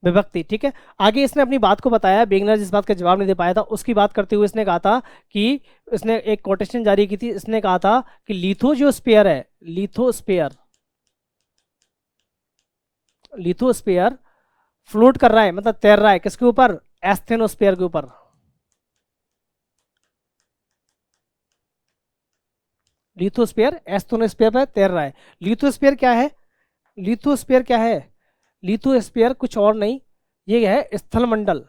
विभक्ति। ठीक है, आगे इसने अपनी बात को बताया, बेगनर जिस बात का जवाब नहीं दे पाया था उसकी बात करते हुए इसने कहा था कि, इसने एक कोटेशन जारी की थी, इसने कहा था कि लिथो जो स्पेयर है, लिथोस्फेयर, लिथोस्फेयर फ्लोट कर रहा है, मतलब तैर रहा है किसके ऊपर, एस्थेनोस्फेयर के ऊपर। लिथोस्फेयर एस्थेनोस्फेयर पर तैर रहा है। लिथोस्फेयर क्या है, लिथोस्फेयर क्या है, लिथोस्फेयर कुछ और नहीं, ये है स्थल मंडल,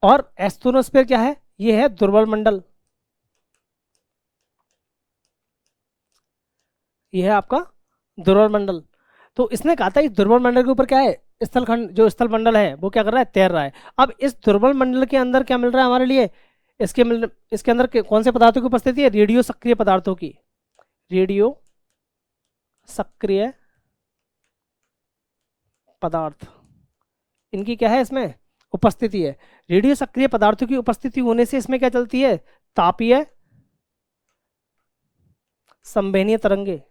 और एस्थेनोस्फेयर क्या है, ये है दुर्बल मंडल, ये है आपका दुर्बल मंडल। तो इसने कहा था इस दुर्बल मंडल के ऊपर क्या है, स्थल खंड, जो स्थल मंडल है वो क्या कर रहा है, तैर रहा है। अब इस दुर्बल मंडल के अंदर क्या मिल रहा है हमारे लिए, इसके अंदर कौन से पदार्थों की उपस्थिति है, रेडियो सक्रिय पदार्थों की, रेडियो सक्रिय पदार्थ, इनकी क्या है इसमें उपस्थिति है। रेडियो सक्रिय पदार्थों की उपस्थिति होने से इसमें क्या चलती है, तापीय संवहनीय तरंगे,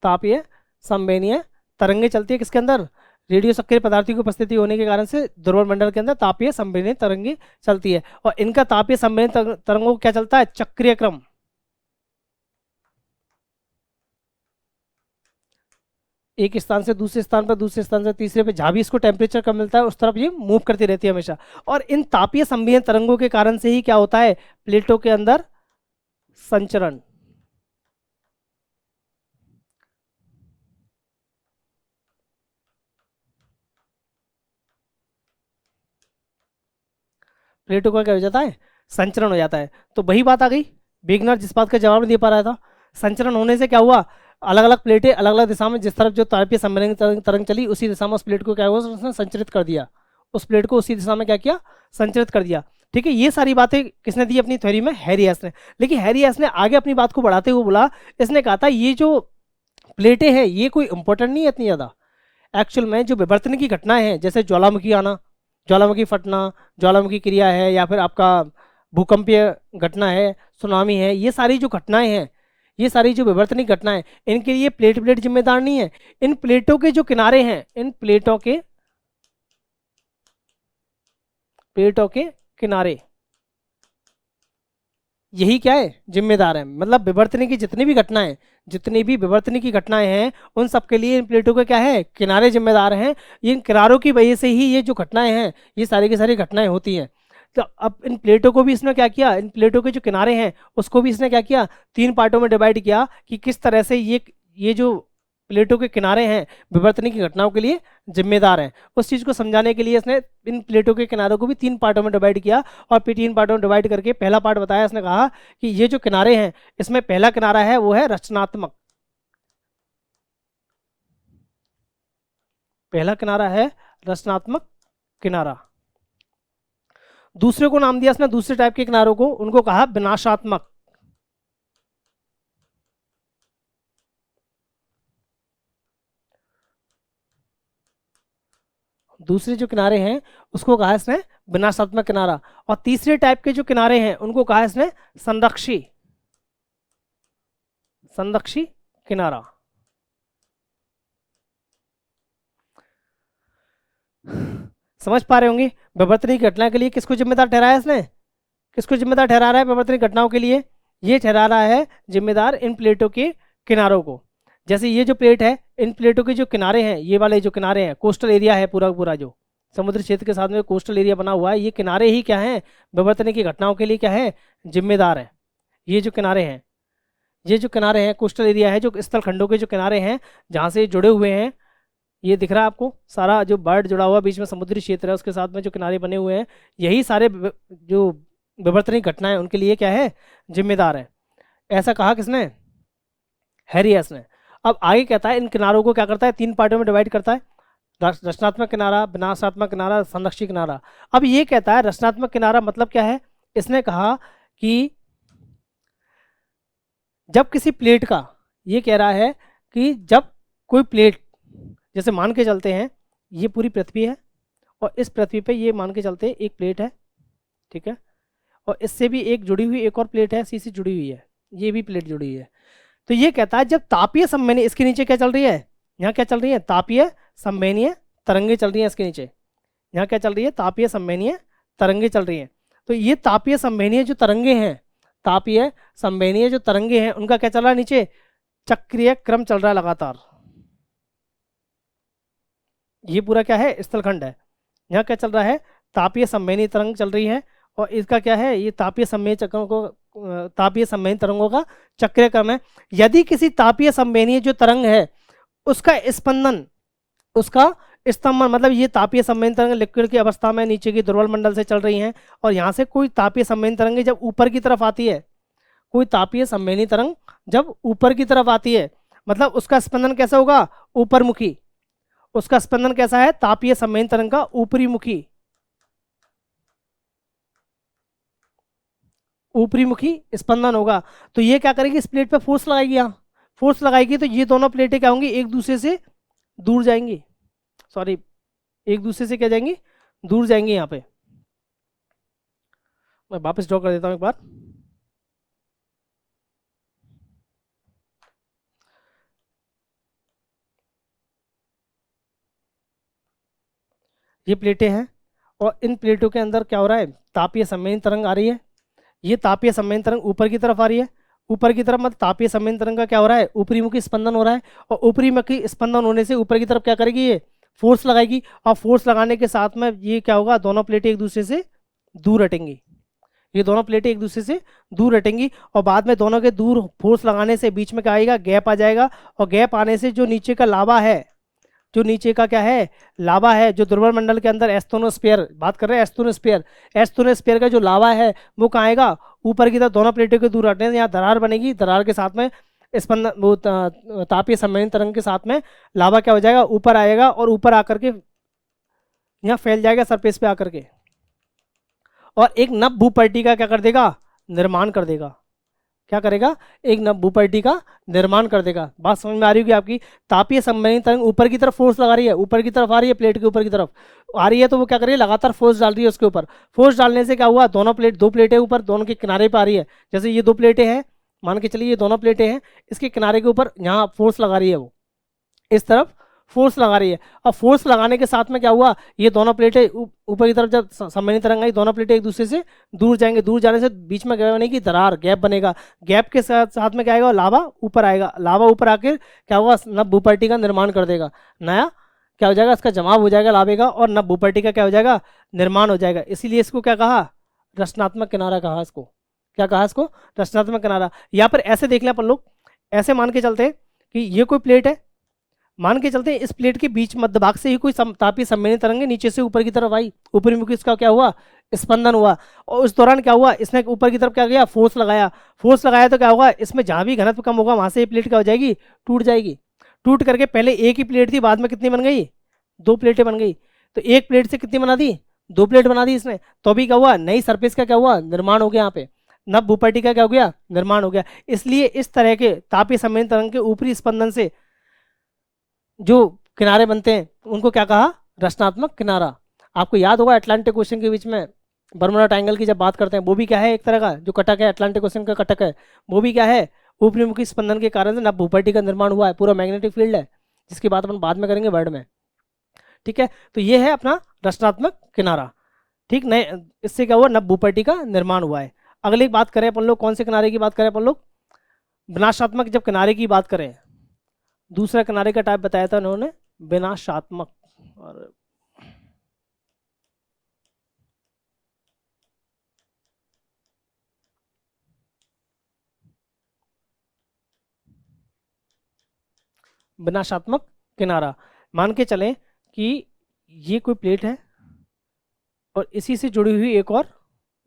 तापीय संवहनीय तरंगे चलती है किसके अंदर, रेडियो सक्रिय पदार्थों की उपस्थिति होने के कारण से ध्रुव मंडल के अंदर तापीय संवहनीय तरंगे चलती है। और इनका तापीय संवहनीय तरंगों को क्या चलता है, चक्रीय क्रम, एक स्थान से दूसरे स्थान पर, दूसरे स्थान से तीसरे पे, जहाँ भी इसको टेम्परेचर कम मिलता है उस तरफ ये मूव करती रहती है हमेशा। और इन तापीय संवहन तरंगों के कारण से ही क्या होता है, प्लेटों के अंदर संचरण। प्लेटों का क्या हो जाता है, संचरण हो जाता है। तो वही बात आ गई, वेगनर जिस बात का जवाब नहीं दे पा रहा था, संचरण होने से क्या हुआ, अलग अलग प्लेटें अलग अलग दिशा में, जिस तरफ जो तापीय संवहन तरंग चली उसी दिशा में उस प्लेट को क्या हुआ, उसने संचरित कर दिया, उस प्लेट को उसी दिशा में क्या किया, संचरित कर दिया। ठीक है, ये सारी बातें किसने दी अपनी थ्योरी में, हैरी हेस ने। लेकिन हैरी हेस ने आगे अपनी बात को बढ़ाते हुए बोला, इसने कहा था ये जो प्लेटें हैं ये कोई इंपॉर्टेंट नहीं है इतनी ज़्यादा, एक्चुअल में जो विवर्तन की घटनाएं हैं, जैसे ज्वालामुखी आना, ज्वालामुखी फटना, ज्वालामुखी क्रिया है, या फिर आपका भूकंपीय घटना है, सुनामी है, ये सारी जो घटनाएं हैं, ये सारी जो विवर्तनिक घटनाएं, इनके लिए प्लेट प्लेट जिम्मेदार नहीं है। इन प्लेटों के जो किनारे हैं, इन प्लेटों के किनारे, यही क्या है, जिम्मेदार है। मतलब विवर्तनिक की जितनी भी विवर्तनिक की घटनाएं हैं, उन सब के लिए इन प्लेटों के क्या है, किनारे जिम्मेदार हैं। इन किनारों की वजह से ही ये जो घटनाएं हैं, ये सारी की सारी घटनाएं होती हैं। तो अब इन प्लेटों को भी इसने क्या किया, इन प्लेटों के जो किनारे हैं उसको भी इसने क्या किया, 3 पार्टों में डिवाइड किया कि किस तरह से ये जो प्लेटों के किनारे हैं विवर्तनिक की घटनाओं के लिए जिम्मेदार हैं। उस चीज़ को समझाने के लिए इसने इन प्लेटों के किनारों को भी 3 पार्टों में डिवाइड किया, और फिर 3 पार्टों में डिवाइड करके पहला पार्ट बताया, इसने कहा कि ये जो किनारे हैं, इसमें पहला किनारा है वो है रचनात्मक, पहला किनारा है रचनात्मक किनारा। दूसरे को नाम दिया इसने, दूसरे टाइप के किनारों को, उनको कहा विनाशात्मक। दूसरे जो किनारे हैं उसको कहा इसने विनाशात्मक किनारा। और तीसरे टाइप के जो किनारे हैं उनको कहा इसने संरक्षी किनारा। समझ पा रहे होंगे, विवर्तनिक घटना के लिए किसको जिम्मेदार ठहराया इसने, किसको जिम्मेदार ठहरा रहा है विवर्तनिक घटनाओं के लिए, ये ठहरा रहा है जिम्मेदार इन प्लेटों के किनारों को। जैसे ये जो प्लेट है, इन प्लेटों के जो किनारे हैं, ये वाले जो किनारे हैं, कोस्टल एरिया है पूरा पूरा, जो समुद्र क्षेत्र के साथ में कोस्टल एरिया बना हुआ है, ये किनारे ही क्या है, विवर्तनिक की घटनाओं के लिए क्या है, जिम्मेदार है। ये जो किनारे हैं, ये जो किनारे हैं, कोस्टल एरिया है, जो स्थल खंडों के जो किनारे हैं जहाँ से जुड़े हुए हैं, ये दिख रहा है आपको, सारा जो बर्ड जुड़ा हुआ बीच में समुद्री क्षेत्र है, उसके साथ में जो किनारे बने हुए हैं, यही सारे जो विवर्तनिक घटनाएं उनके लिए क्या है, जिम्मेदार है। ऐसा कहा किसने, हैरी हेस ने। अब आगे कहता है इन किनारों को क्या करता है, 3 पार्टों में डिवाइड करता है, रचनात्मक किनारा, विनाशात्मक किनारा, संरक्षी किनारा। अब ये कहता है रचनात्मक किनारा मतलब क्या है, इसने कहा कि जब किसी प्लेट का, ये कह रहा है कि जब कोई प्लेट, जैसे मान के चलते हैं ये पूरी पृथ्वी है, और इस पृथ्वी पे ये मान के चलते हैं एक प्लेट है, ठीक है, और इससे भी एक जुड़ी हुई एक और प्लेट है, सी जुड़ी हुई है, ये भी प्लेट जुड़ी हुई है। तो ये कहता है जब तापीय संवहनीय, इसके नीचे क्या चल रही है, यहाँ क्या चल रही है, तापीय संवहनीय तरंगे चल रही हैं इसके नीचे, यहाँ क्या चल रही है, तापीय संवहनीय तरंगे चल रही हैं। तो ये तापीय संवहनीय जो तरंगे हैं, तापीय संवहनीय जो तरंगे हैं, उनका क्या चल रहा है, नीचे चक्रीय क्रम चल रहा है लगातार। ये पूरा क्या है, स्थलखंड है। यहाँ क्या चल रहा है, तापीय संवहनीय तरंग चल रही है, और इसका क्या है, ये तापीय संवहनीय चक्रों को, तापीय संवहनीय तरंगों का चक्रीय क्रम है। यदि किसी तापीय संवहनीय जो तरंग है उसका स्पंदन, उसका स्तंभन, मतलब ये तापीय संवहनीय तरंग लिक्विड की अवस्था में नीचे की ध्रुवल मंडल से चल रही हैं, और यहाँ से कोई तापीय संवहनीय तरंग जब ऊपर की तरफ आती है, कोई तापीय संवहनीय तरंग जब ऊपर की तरफ आती है, मतलब उसका स्पंदन कैसा होगा, ऊपर मुखी। उसका स्पंदन कैसा है, तापीय संवहनीय तरंग का ऊपरी मुखी, ऊपरी मुखी स्पंदन होगा। तो ये क्या करेगी, इस प्लेट पे फोर्स लगाएगी, यहाँ फोर्स लगाएगी, तो ये दोनों प्लेटें क्या होंगी, एक दूसरे से दूर जाएंगी, सॉरी एक दूसरे से क्या जाएंगी, दूर जाएंगी। यहाँ पे मैं वापस ड्रॉ कर देता हूँ एक बार। ये प्लेटें हैं, और इन प्लेटों के अंदर क्या हो रहा है, तापीय संवहनीय तरंग आ रही है। ये तापीय संवहनीय तरंग ऊपर की तरफ आ रही है, ऊपर की तरफ मतलब तापीय संवेदन तरंग का क्या हो रहा है, ऊपरी मुखी स्पंदन हो रहा है, और ऊपरी मुखी स्पंदन होने से ऊपर की तरफ क्या करेगी, ये फोर्स लगाएगी, और फोर्स लगाने के साथ में ये क्या होगा, दोनों प्लेटें एक दूसरे से दूर हटेंगी, ये दोनों प्लेटें एक दूसरे से दूर हटेंगी, और बाद में दोनों के दूर फोर्स लगाने से बीच में क्या आएगा, गैप आ जाएगा, और गैप आने से जो नीचे का लावा है, जो नीचे का क्या है, लावा है, जो ध्रुव मंडल के अंदर एस्तोनोस्फीयर, बात कर रहे हैं एस्तोनोस्फीयर, एस्तोनोस्फीयर का जो लावा है वो कहाँ आएगा, ऊपर की तरफ दोनों प्लेटों के दूर हटने से यहाँ दरार बनेगी, दरार के साथ में स्पंदन वो तापीय संवेदन तरंग के साथ में लावा क्या हो जाएगा, ऊपर आएगा, और ऊपर आकर के यहाँ फैल जाएगा सरफेस पे आकर के, और एक नभ भूपर्टी का क्या कर देगा, निर्माण कर देगा, क्या करेगा, एक नभ भूपर्टी का निर्माण कर देगा। बात समझ में आ रही होगी आपकी। तापीय संवेदन तरंग ऊपर की तरफ फोर्स लगा रही है, ऊपर की तरफ आ रही है, प्लेट के ऊपर की तरफ आ रही है, तो वो क्या कर रही है, लगातार फोर्स डाल रही है उसके ऊपर, फोर्स डालने से क्या हुआ, दोनों प्लेट, दो प्लेटें ऊपर दोनों के किनारे पर आ रही है, जैसे ये दो प्लेटें हैं, मान के चलिए ये दोनों प्लेटें हैं, इसके किनारे के ऊपर यहाँ फोर्स लगा रही है, वो इस तरफ फोर्स लगा रही है, और फोर्स लगाने के साथ में क्या हुआ, ये दोनों प्लेटें ऊपर की तरफ जब संवेदन तरंग आई, दोनों प्लेटें एक दूसरे से दूर जाएंगे, दूर जाने से बीच में क्या बनेगी, दरार, गैप बनेगा, गैप के साथ साथ में क्या आएगा, लावा ऊपर आएगा, लावा ऊपर आकर क्या होगा, नभ भूपर्टी का निर्माण कर देगा, नया क्या हो जाएगा, इसका जमाव हो जाएगा लावे का, और नभ भूपर्टी का क्या हो जाएगा, निर्माण हो जाएगा। इसीलिए इसको क्या कहा, रचनात्मक किनारा कहा, इसको क्या कहा, इसको रचनात्मक किनारा। यहाँ पर ऐसे देख लें अपन लोग, ऐसे मान के चलते हैं कि ये कोई प्लेट है, मान के चलते हैं इस प्लेट के बीच मध्य भाग से ही कोई तापीय संवेदन तरंग नीचे से ऊपर की तरफ आई, ऊपरी मुखी इसका क्या हुआ, स्पंदन हुआ, और उस दौरान क्या हुआ, इसने ऊपर की तरफ क्या किया, फोर्स लगाया, फोर्स लगाया तो क्या होगा, इसमें जहाँ भी घनत्व कम होगा वहां से ये प्लेट क्या हो जाएगी, टूट जाएगी, टूट करके पहले एक ही प्लेट थी, बाद में कितनी बन गई, दो प्लेटें बन गई, तो एक प्लेट से कितनी बना दी, दो प्लेट बना दी इसने, तो अभी क्या हुआ, नई सरफेस का क्या हुआ, निर्माण हो गया, यहाँ पे नभ भूपर्टी का क्या हो गया, निर्माण हो गया। इसलिए इस तरह के तापीय संवेदन तरंग के ऊपरी स्पंदन से जो किनारे बनते हैं उनको क्या कहा, रचनात्मक किनारा। आपको याद होगा अटलांटिक ओशन के बीच में बर्मुडा ट्रायंगल की जब बात करते हैं, वो भी क्या है, एक तरह का जो कटक है, अटलांटिक ओशन का कटक है, वो भी क्या है, ऊपरी स्पंदन के कारण से नभ भूपर्टी का निर्माण हुआ है, पूरा मैग्नेटिक फील्ड है, जिसकी बात अपन बाद में करेंगे वर्ड में, ठीक है। तो ये है अपना रचनात्मक किनारा, ठीक, नए इससे क्या हुआ, नभ भूपर्टी का निर्माण हुआ है। अगली बात करें अपन लोग, कौन से किनारे की बात करें अपन लोग, विनाशात्मक जब किनारे की बात करें, दूसरा किनारे का टाइप बताया था उन्होंने, विनाशात्मक, और विनाशात्मक किनारा, मान के चलें कि ये कोई प्लेट है और इसी से जुड़ी हुई एक और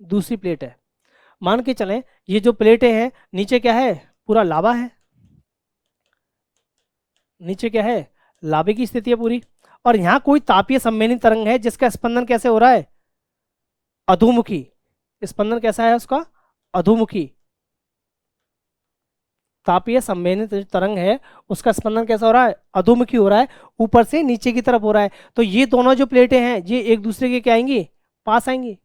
दूसरी प्लेट है, मान के चलें ये जो प्लेटें हैं नीचे क्या है, पूरा लावा है, नीचे क्या है, लावे की स्थिति है पूरी, और यहाँ कोई तापीय संवेदन तरंग है जिसका स्पंदन कैसे हो रहा है, अधोमुखी, स्पंदन कैसा है उसका, अधोमुखी, तापीय संवेदन तरंग है उसका स्पंदन कैसा हो रहा है, अधोमुखी हो रहा है, ऊपर से नीचे की तरफ हो रहा है। तो ये दोनों जो प्लेटें हैं ये एक दूसरे के क्या आएंगी, पास आएंगी,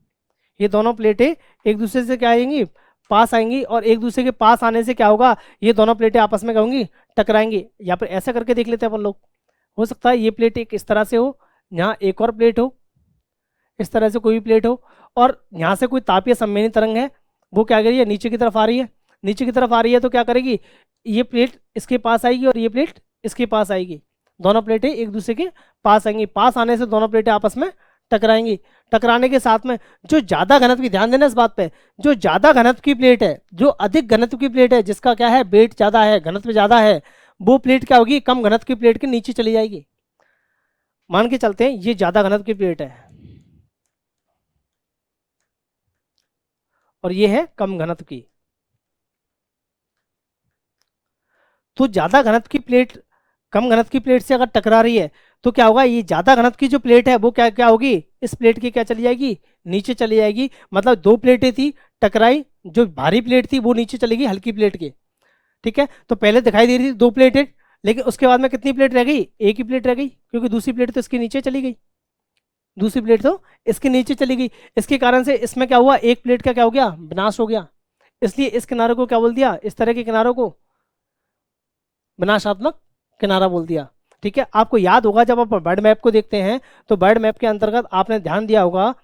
ये दोनों प्लेटें एक दूसरे से क्या आएंगी, पास आएंगी, और एक दूसरे के पास आने से क्या होगा, ये दोनों प्लेटें आपस में क्या होंगी, टकराएंगी। या फिर ऐसा करके देख लेते हैं अपन लोग, हो सकता है ये प्लेट एक इस तरह से हो, यहाँ एक और प्लेट हो, इस तरह से कोई भी प्लेट हो, और यहाँ से कोई तापीय संवेदन तरंग है वो क्या कर रही है, नीचे की तरफ आ रही है, नीचे की तरफ आ रही है तो क्या करेगी, ये प्लेट इसके पास आएगी और ये प्लेट इसके पास आएगी, दोनों प्लेटें एक दूसरे के पास आएंगी, पास आने से दोनों प्लेटें आपस में टकराएंगी, टकराने के साथ में जो ज्यादा घनत्व की, ध्यान देना इस बात पे, जो ज्यादा घनत्व की प्लेट है, जो अधिक घनत्व की प्लेट है, जिसका क्या है, वेट ज्यादा है, घनत्व ज्यादा है, वो प्लेट क्या होगी, कम घनत्व की प्लेट के नीचे चली जाएगी। मान के चलते हैं ये ज्यादा घनत्व की प्लेट है और ये है कम घनत्व की, तो ज्यादा घनत्व की प्लेट कम घनत्व की प्लेट से अगर टकरा रही है तो क्या होगा, ये ज्यादा घनत्व की जो प्लेट है वो क्या क्या होगी, इस प्लेट की क्या चली जाएगी, नीचे चली जाएगी। मतलब दो प्लेटें थी टकराई, जो भारी प्लेट थी वो नीचे चलेगी हल्की प्लेट के, ठीक है। तो पहले दिखाई दे रही थी दो प्लेटें, लेकिन उसके बाद में कितनी प्लेट रह गई, एक ही प्लेट रह गई, क्योंकि दूसरी प्लेट तो इसके नीचे चली गई, दूसरी प्लेट तो इसके नीचे चली गई, इसके कारण से इसमें क्या हुआ, एक प्लेट का क्या हो गया, विनाश हो गया। इसलिए इस किनारे को क्या बोल दिया, इस तरह के किनारों को विनाशात्मक किनारा बोल दिया, ठीक है। आपको याद होगा जब आप बर्ड मैप को देखते हैं तो बर्ड मैप के अंतर्गत आपने ध्यान दिया होगा,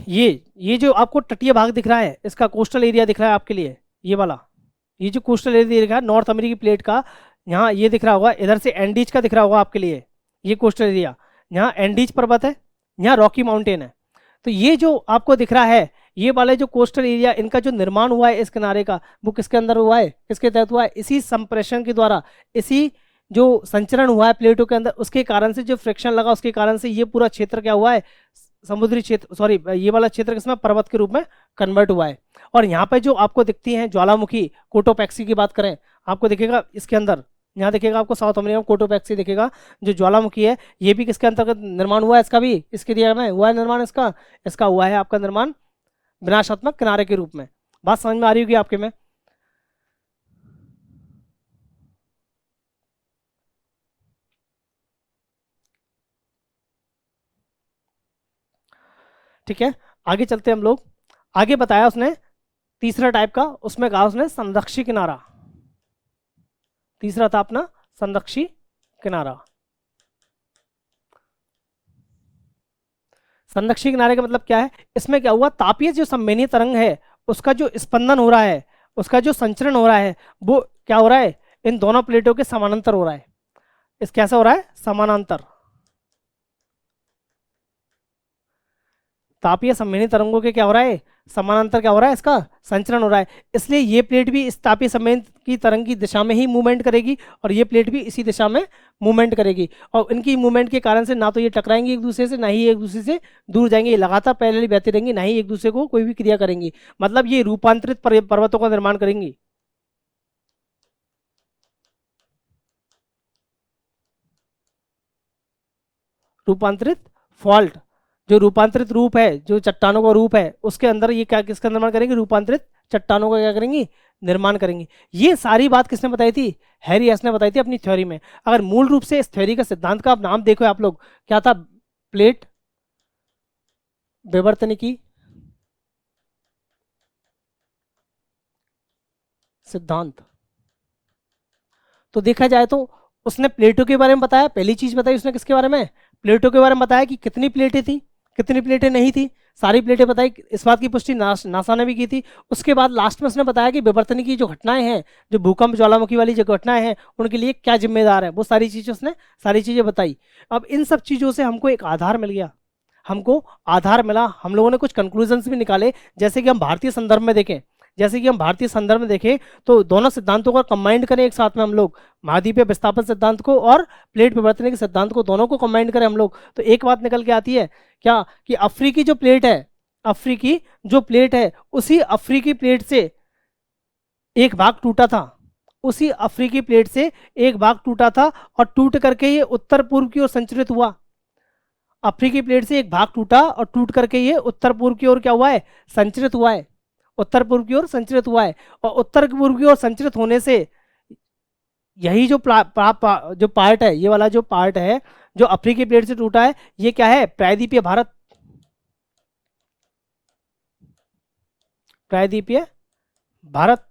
ये जो आपको तटीय भाग दिख रहा है, इसका कोस्टल एरिया दिख रहा है आपके लिए, ये वाला, ये जो कोस्टल एरिया दिख रहा है नॉर्थ अमेरिकी प्लेट का, यहाँ ये दिख रहा होगा, इधर से एंडीज का दिख रहा होगा आपके लिए, ये कोस्टल एरिया, यहाँ एंडीज पर्वत है, यहाँ रॉकी माउंटेन है। तो ये जो आपको दिख रहा है, ये वाले जो कोस्टल एरिया, इनका जो निर्माण हुआ है इस किनारे का, वो किसके अंदर हुआ है, किसके तहत हुआ है, इसी संप्रेषण के द्वारा, इसी जो संचरण हुआ है प्लेटों के अंदर, उसके कारण से जो फ्रिक्शन लगा, उसके कारण से ये पूरा क्षेत्र क्या हुआ है, समुद्री क्षेत्र, सॉरी ये वाला क्षेत्र किसमें, पर्वत के रूप में कन्वर्ट हुआ है। और यहाँ पे जो आपको दिखती हैं ज्वालामुखी, कोटोपैक्सी की बात करें, आपको दिखेगा इसके अंदर, यहाँ दिखेगा आपको साउथ अमेरिका में कोटोपैक्सी दिखेगा, जो ज्वालामुखी है, ये भी किसके अंतर्गत निर्माण हुआ है, इसका भी इसके दिया में हुआ है निर्माण, इसका इसका हुआ है आपका निर्माण विनाशात्मक किनारे के रूप में। बात समझ में आ रही होगी आपके में। ठीक है, आगे चलते हम लोग। आगे बताया उसने तीसरा टाइप का, उसमें कहा उसने संरक्षी किनारा, तीसरा था अपना संरक्षी किनारा। संरक्षी किनारे का मतलब क्या है, इसमें क्या हुआ, तापीय जो संवेदी तरंग है उसका जो स्पंदन हो रहा है, उसका जो संचरण हो रहा है, वो क्या हो रहा है, इन दोनों प्लेटों के समानांतर हो रहा है। इस कैसा हो रहा है, समानांतर, तापीय संवेदी तरंगों के क्या हो रहा है, समानांतर क्या हो रहा है, इसका संचरण हो रहा है। इसलिए ये प्लेट भी इस तापीय संवेदी की तरंग की दिशा में ही मूवमेंट करेगी, और ये प्लेट भी इसी दिशा में मूवमेंट करेगी, और इनकी मूवमेंट के कारण से ना तो ये टकराएंगी एक दूसरे से, ना ही एक दूसरे से दूर जाएंगे, ये लगातार पैरेलली बहती रहेंगी, ना ही एक दूसरे को कोई भी क्रिया करेंगी। मतलब ये रूपांतरित पर्वतों का निर्माण करेंगी। रूपांतरित फॉल्ट, जो रूपांतरित रूप है, जो चट्टानों का रूप है, उसके अंदर ये क्या किसका निर्माण करेंगे, रूपांतरित चट्टानों का क्या करेंगी, निर्माण करेंगी। ये सारी बात किसने बताई थी, हैरी हेस ने बताई थी अपनी थ्योरी में। अगर मूल रूप से इस थ्योरी का सिद्धांत का आप नाम देखो आप लोग, क्या था, प्लेट विवर्तनिकी सिद्धांत। तो देखा जाए तो उसने प्लेटों के बारे में बताया, पहली चीज बताई उसने किसके बारे में, प्लेटों के बारे में बताया कि कितनी प्लेटें थी, कितनी प्लेटें नहीं थी, सारी प्लेटें बताई, इस बात की पुष्टि नासा ने भी की थी। उसके बाद लास्ट में उसने बताया कि विवर्तन की जो घटनाएं हैं, जो भूकंप ज्वालामुखी वाली जो घटनाएं हैं, उनके लिए क्या जिम्मेदार है, वो सारी चीजें उसने सारी चीजें बताई। अब इन सब चीजों से हमको एक आधार मिल गया, हमको आधार मिला, हम लोगों ने कुछ कंक्लूजन्स भी निकाले। जैसे कि हम भारतीय संदर्भ में देखें, जैसे कि हम भारतीय संदर्भ में देखें तो दोनों सिद्धांतों को कंबाइंड करें एक साथ में हम लोग, महाद्वीपीय विस्थापन सिद्धांत को और प्लेट विवर्तन के सिद्धांत को, दोनों को कंबाइंड करें हम लोग, तो एक बात निकल के आती है क्या, कि अफ्रीकी जो प्लेट है, अफ्रीकी जो प्लेट है, उसी अफ्रीकी प्लेट से एक भाग टूटा था, उसी अफ्रीकी प्लेट से एक भाग टूटा था, और टूट करके ये उत्तर पूर्व की ओर संचरित हुआ। अफ्रीकी प्लेट से एक भाग टूटा और टूट करके ये उत्तर पूर्व की ओर क्या हुआ है, संचरित हुआ है, उत्तर पूर्व की ओर संचरित हुआ है। और उत्तर पूर्व की ओर संचरित होने से यही जो जो पार्ट है, ये वाला जो पार्ट है जो अफ्रीकी प्लेट से टूटा है, ये क्या है, प्रायद्वीपीय भारत, प्रायद्वीपीय भारत,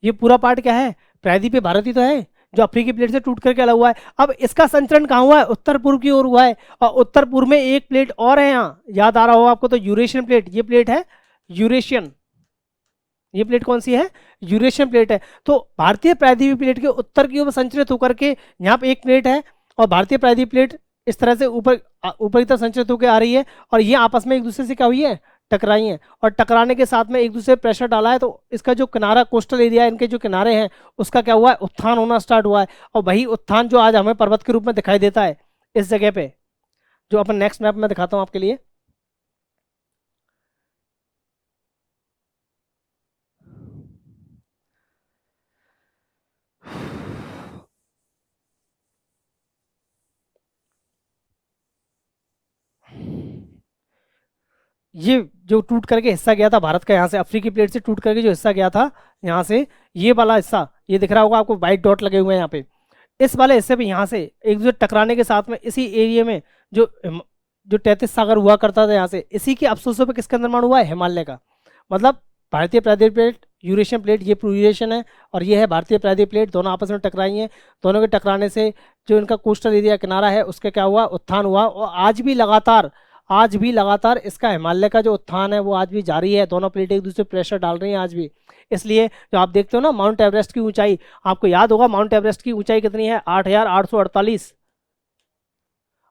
ये पूरा पार्ट क्या है, प्रायद्वीपीय भारत ही तो है, जो अफ्रीकी प्लेट से टूट करके अलग हुआ है। अब इसका संचरण कहाँ हुआ है, उत्तर पूर्व की ओर हुआ है, और उत्तर पूर्व में एक प्लेट और है, यहाँ याद आ रहा होगा आपको, तो यूरेशियन प्लेट, ये प्लेट है यूरेशियन, ये प्लेट कौन सी है, यूरेशियन प्लेट है। तो भारतीय प्रायद्वीपीय प्लेट के उत्तर की ओर संचरित होकर के यहाँ पे एक प्लेट है, और भारतीय प्रायद्वीपीय प्लेट इस तरह से ऊपर ऊपर की तरफ संचरित होकर आ रही है, और ये आपस में एक दूसरे से क्या हुई है, टकराई हैं, और टकराने के साथ में एक दूसरे प्रेशर डाला है, तो इसका जो किनारा, कोस्टल एरिया, इनके जो किनारे हैं, उसका क्या हुआ है, उत्थान होना स्टार्ट हुआ है। और वही उत्थान जो आज हमें पर्वत के रूप में दिखाई देता है इस जगह पे, जो अपन नेक्स्ट मैप में दिखाता हूँ आपके लिए। ये जो टूट करके हिस्सा गया था भारत का, यहाँ से अफ्रीकी प्लेट से टूट करके जो हिस्सा गया था यहाँ से, ये वाला हिस्सा, ये दिख रहा होगा आपको, वाइट डॉट लगे हुए हैं यहाँ पे, इस वाले हिस्से पे यहाँ से एक दूसरे टकराने के साथ में इसी एरिया में जो जो 33 सागर हुआ करता था, यहाँ से इसी के अवशेषों पे किसका निर्माण हुआ है, हिमालय का। मतलब भारतीय प्रायद्वीपीय प्लेट, यूरेशियन प्लेट, ये यूरेशियन है, और ये है भारतीय प्रायद्वीपीय प्लेट, दोनों आपस में टकराई हैं। दोनों के टकराने से जो इनका कोस्टल एरिया किनारा है, उसका क्या हुआ, उत्थान हुआ, और आज भी लगातार आज भी लगातार इसका हिमालय का जो उत्थान है वो आज भी जारी है, दोनों प्लेट एक दूसरे पर प्रेशर डाल रही हैं आज भी। इसलिए जो आप देखते हो ना माउंट एवरेस्ट की ऊंचाई, आपको याद होगा माउंट एवरेस्ट की ऊंचाई कितनी है, 8,848,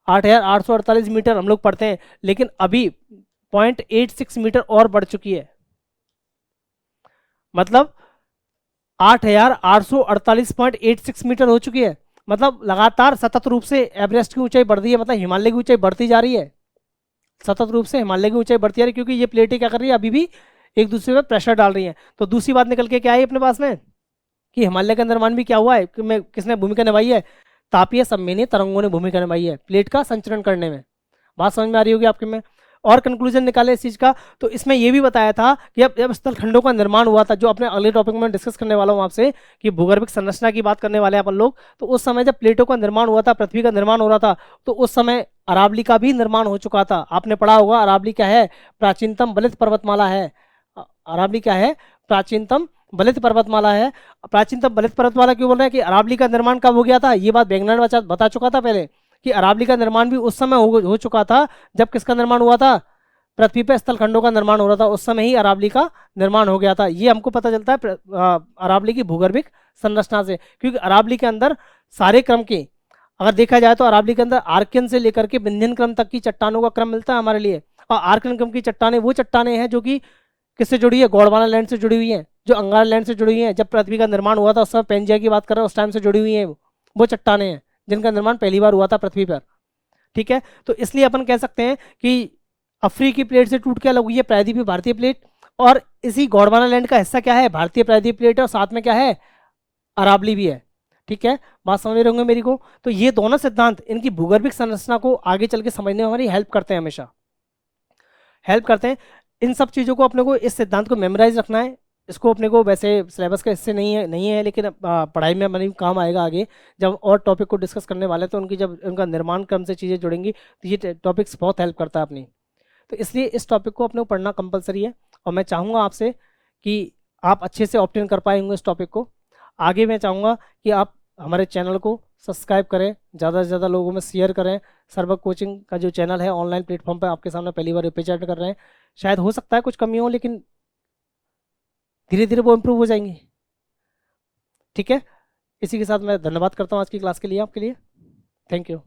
8,848 मीटर हम लोग पढ़ते हैं, लेकिन अभी 0.86 मीटर और बढ़ चुकी है। मतलब 8,848.86 मीटर हो चुकी है। मतलब लगातार सतत रूप से एवरेस्ट की ऊंचाई बढ़ रही है, मतलब हिमालय की ऊंचाई बढ़ती जा रही है, सतत रूप से हिमालय की ऊंचाई बढ़ती जा रही है, क्योंकि ये प्लेटें क्या कर रही है अभी भी एक दूसरे पर प्रेशर डाल रही हैं। तो दूसरी बात निकल के क्या है अपने पास में कि हिमालय का निर्माण भी क्या हुआ है, कि में किसने भूमिका निभाई है, तापीय संवहनीय तरंगों ने भूमिका निभाई है प्लेट का संचरण करने में। बात समझ में आ रही होगी आपके में। और कंक्लूजन निकाले इस चीज का, तो इसमें यह भी बताया था कि जब स्थल खंडों का निर्माण हुआ था, जो अपने अगले टॉपिक में डिस्कस करने वाला हूं आपसे, कि भूगर्भिक संरचना की बात करने वाले हैं अपन लोग, तो उस समय जब प्लेटों का निर्माण हुआ था, पृथ्वी का निर्माण हो रहा था, तो उस समय अरावली का भी निर्माण हो चुका था। आपने पढ़ा होगा अरावली क्या है, प्राचीनतम बलित पर्वतमाला है। अरावली क्या है, प्राचीनतम बलित पर्वतमाला है। प्राचीनतम बलित पर्वतमाला क्यों बोल रहे हैं कि अरावली का निर्माण कब हो गया था, ये बात वैज्ञानिक बता चुका था पहले, कि अरावली का निर्माण भी उस समय हो चुका था जब किसका निर्माण हुआ था, पृथ्वी पर स्थल खंडों का निर्माण हो रहा था, उस समय ही अरावली का निर्माण हो गया था। ये हमको पता चलता है अरावली की भूगर्भिक संरचना से, क्योंकि अरावली के अंदर सारे क्रम के, अगर देखा जाए तो अरावली के अंदर आर्कियन से लेकर के विंध्यन क्रम तक की चट्टानों का क्रम मिलता है हमारे लिए। और आर्कियन क्रम की चट्टानें वो चट्टानें हैं जो कि किससे जुड़ी है, गोंडवाना लैंड से जुड़ी हुई है, जो अंगारा लैंड से जुड़ी हुई है। जब पृथ्वी का निर्माण हुआ था उस समय पेंजिया की बात कर रहे हैं, उस टाइम से जुड़ी हुई है वो चट्टानें हैं जिनका निर्माण पहली बार हुआ था पृथ्वी पर। ठीक है, तो इसलिए अपन कह सकते हैं कि अफ्रीकी प्लेट से टूट के अलग हुई है प्रायद्वीपीय भारतीय प्लेट, और इसी गोंडवाना लैंड का हिस्सा क्या है, भारतीय प्रायद्वीपीय प्लेट है, और साथ में क्या है, अरावली भी है। ठीक है, बात समझ रहे होंगे मेरी को। तो ये दोनों सिद्धांत इनकी भूगर्भिक संरचना को आगे चल के समझने में हमारी हेल्प करते हैं, हमेशा हेल्प करते हैं। इन सब चीज़ों को अपने को, इस सिद्धांत को मेमोराइज रखना है। इसको अपने को वैसे सिलेबस का हिस्से नहीं है, लेकिन पढ़ाई में हमारी काम आएगा आगे, जब और टॉपिक को डिस्कस करने वाले हैं, तो उनकी जब उनका निर्माण क्रम से चीज़ें जुड़ेंगी तो ये टॉपिक्स बहुत हेल्प करता है अपनी। तो इसलिए इस टॉपिक को अपने को पढ़ना कंपलसरी है, और मैं चाहूँगा आपसे कि आप अच्छे से ऑब्टेन कर पाएंगे इस टॉपिक को। आगे मैं चाहूँगा कि आप हमारे चैनल को सब्सक्राइब करें, ज़्यादा से ज़्यादा लोगों में शेयर करें। सर्वक कोचिंग का जो चैनल है ऑनलाइन प्लेटफॉर्म पर आपके सामने पहली बार रिप्रेजेंट कर रहे हैं। शायद हो सकता है कुछ कमी हो, लेकिन धीरे धीरे वो इम्प्रूव हो जाएंगी। ठीक है, इसी के साथ मैं धन्यवाद करता हूँ आज की क्लास के लिए, आपके लिए थैंक यू।